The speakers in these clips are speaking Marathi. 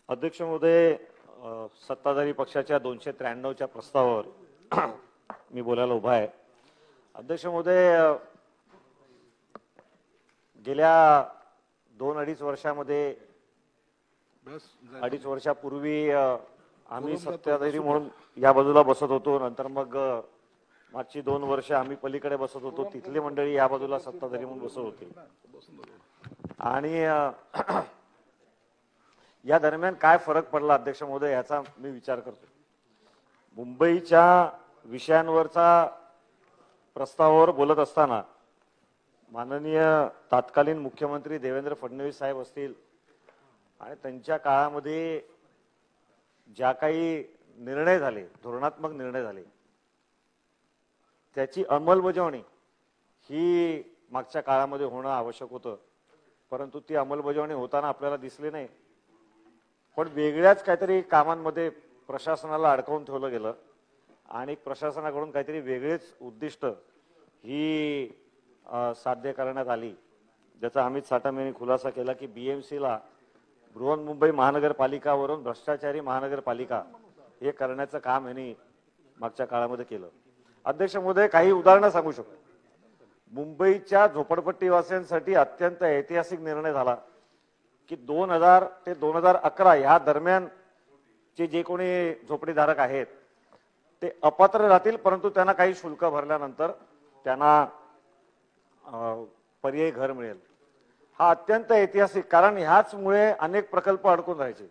अध्यक्ष महोदय, सत्ताधारी पक्षाच्या 293च्या प्रस्तावावर मी बोलायला उभा आहे। अध्यक्ष महोदय, गेल्या 2-2.5 वर्षामध्ये 2.5 वर्षापूर्वी आम्ही सत्ताधारी म्हणून या बाजूला बसत होतो, नंतर मग मागची 2 वर्ष आम्ही पलीकडे बसत होतो, तिथली मंडळी या बाजूला सत्ताधारी म्हणून बसत होती। आणि या दरम्यान काय फरक पडला अध्यक्ष महोदय याचा मी विचार करतो। मुंबईच्या विषयांवरचा प्रस्तावावर बोलत असताना माननीय तत्कालीन मुख्यमंत्री देवेंद्र फडणवीस साहेब असतील आणि त्यांच्या काळामध्ये ज्या काही निर्णय झाले, धोरणात्मक निर्णय झाले, त्याची अंमलबजावणी ही मागच्या काळामध्ये होणं आवश्यक होतं, परंतु ती अंमलबजावणी होताना आपल्याला दिसली नाही। पण वेगळ्याच काहीतरी कामांमध्ये प्रशासनाला अडकवून ठेवलं गेलं आणि प्रशासनाकडून काहीतरी वेगळेच उद्दिष्ट ही साध्य करण्यात आली, ज्याचा अमित साटम यांनी खुलासा केला की बीएमसीला बृहन्मुंबई महानगरपालिकावरून भ्रष्टाचारी महानगरपालिका हे करण्याचं काम यांनी मागच्या काळामध्ये केलं। अध्यक्ष महोदय, काही उदाहरणं सांगू शकतो। मुंबईच्या झोपडपट्टीवासियांसाठी अत्यंत ऐतिहासिक निर्णय झाला की 2000 ते 2011 या दरम्यान जे कोणी झोपडीधारक आहेत ते अपात्र राहतील, परंतु त्यांना काही शुल्क भरल्यानंतर त्यांना पर्यायी घर मिळेल। हा अत्यंत ऐतिहासिक, कारण ह्याचमुळे अनेक प्रकल्प अडकून राहायचे,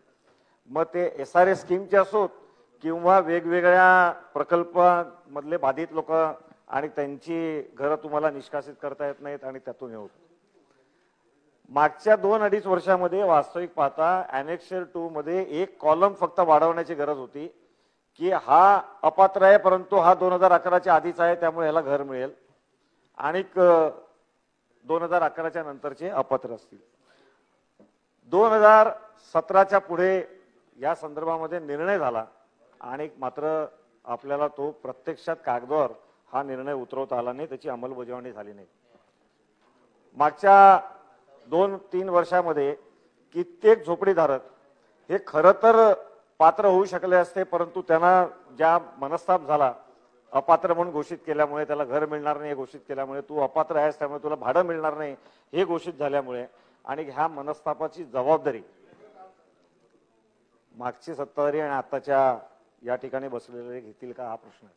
मग ते SRA स्कीमचे असोत किंवा वेगवेगळ्या प्रकल्पामधले बाधित लोक आणि त्यांची घरं तुम्हाला निष्कासित करता येत नाहीत आणि त्यातून हे होत। मागच्या 2-2.5 वर्षामध्ये वास्तविक पाहता ॲनेक्सर 2 मध्ये एक कॉलम फक्त वाढवण्याची गरज होती की हा अपात्र आहे, परंतु हा 2011च्या आधीच आहे, त्यामुळे याला घर मिळेल, आणि 2011च्या नंतरचे अपात्र असतील। 2017च्या पुढे या संदर्भामध्ये निर्णय झाला आणि मात्र आपल्याला तो प्रत्यक्षात कागदावर हा निर्णय उतरवता आला नाही, त्याची अंमलबजावणी झाली नाही। मागच्या 2-3 वर्षामध्ये कित्येक झोपडीधारक हे खरं तर पात्र होऊ शकले असते, परंतु त्यांना ज्या मनस्ताप झाला, अपात्र म्हणून घोषित केल्यामुळे, त्याला घर मिळणार नाही हे घोषित केल्यामुळे, तू अपात्र आहेस त्यामुळे तुला भाडं मिळणार नाही हे घोषित झाल्यामुळे, आणि ह्या मनस्तापाची जबाबदारी मागची सत्ताधारी आणि आताच्या या ठिकाणी बसलेले घेतील का, हा प्रश्न आहे।